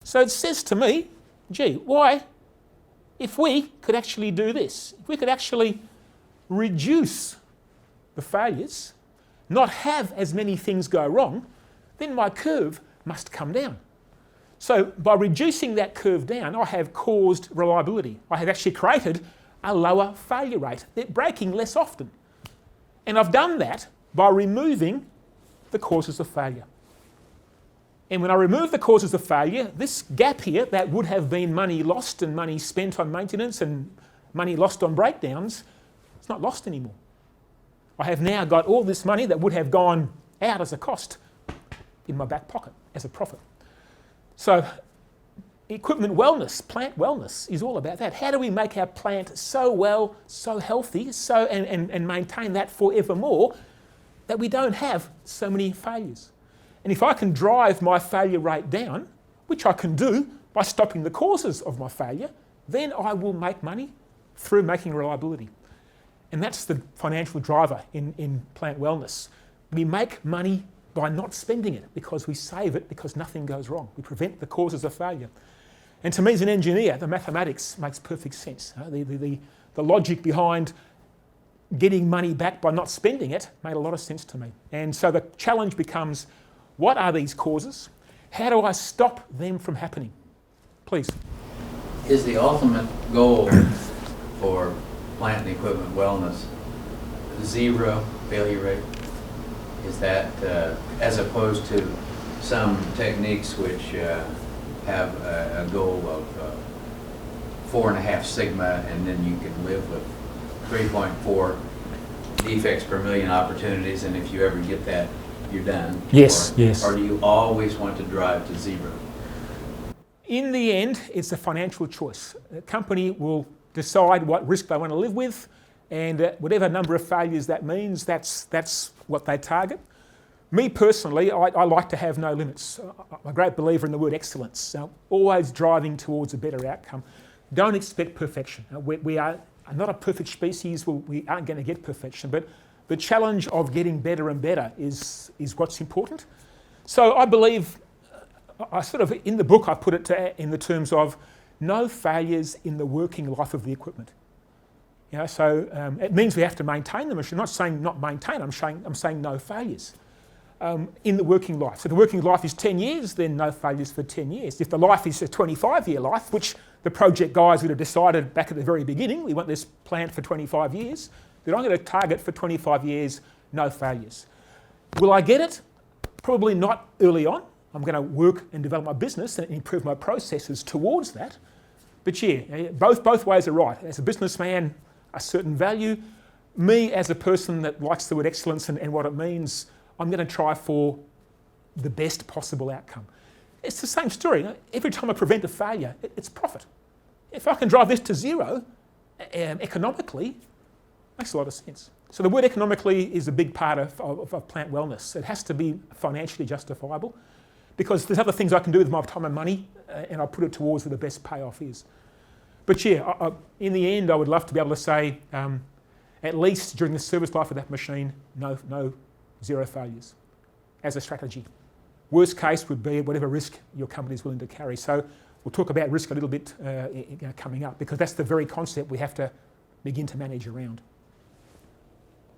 So it says to me, gee, why, if we could actually do this, if we could actually reduce the failures, not have as many things go wrong, then my curve must come down. So by reducing that curve down, I have caused reliability. I have actually created a lower failure rate. They're breaking less often. And I've done that by removing the causes of failure. And when I remove the causes of failure, this gap here that would have been money lost and money spent on maintenance and money lost on breakdowns, it's not lost anymore. I have now got all this money that would have gone out as a cost in my back pocket as a profit. So equipment wellness, plant wellness is all about that. How do we make our plant so well, so healthy, and maintain that forevermore that we don't have so many failures? And if I can drive my failure rate down, which I can do by stopping the causes of my failure, then I will make money through making reliability. And that's the financial driver in plant wellness. We make money by not spending it because we save it because nothing goes wrong. We prevent the causes of failure. And to me as an engineer, the mathematics makes perfect sense. The logic behind getting money back by not spending it made a lot of sense to me. And so the challenge becomes, what are these causes? How do I stop them from happening? Please. Is the ultimate goal for plant and equipment wellness zero failure rate? Is that, as opposed to some techniques which have a goal of 4.5 sigma, and then you can live with 3.4 defects per million opportunities, and if you ever get that, you're done? Yes, yes. Or do you always want to drive to zero? In the end, it's a financial choice. A company will decide what risk they want to live with, and whatever number of failures that means, that's what they target. Me personally, I like to have no limits. I'm a great believer in the word excellence. Always driving towards a better outcome. Don't expect perfection. We are not a perfect species. We aren't going to get perfection, but the challenge of getting better and better is what's important. So I believe, I sort of, in the book I put it in the terms of no failures in the working life of the equipment. So it means we have to maintain the machine. I'm not saying not maintain, I'm saying no failures in the working life. So the working life is 10 years, then no failures for 10 years. If the life is a 25-year life, which the project guys would have decided back at the very beginning, we want this plant for 25 years, then I'm going to target for 25 years, no failures. Will I get it? Probably not early on. I'm going to work and develop my business and improve my processes towards that. But yeah, both ways are right. As a businessman, a certain value. Me as a person that likes the word excellence and what it means, I'm going to try for the best possible outcome. It's the same story. Every time I prevent a failure, it's profit. If I can drive this to zero economically, it makes a lot of sense. So the word economically is a big part of plant wellness. It has to be financially justifiable because there's other things I can do with my time and money and I'll put it towards where the best payoff is. But yeah, in the end, I would love to be able to say, at least during the service life of that machine, no zero failures as a strategy. Worst case would be whatever risk your company is willing to carry. So we'll talk about risk a little bit coming up because that's the very concept we have to begin to manage around.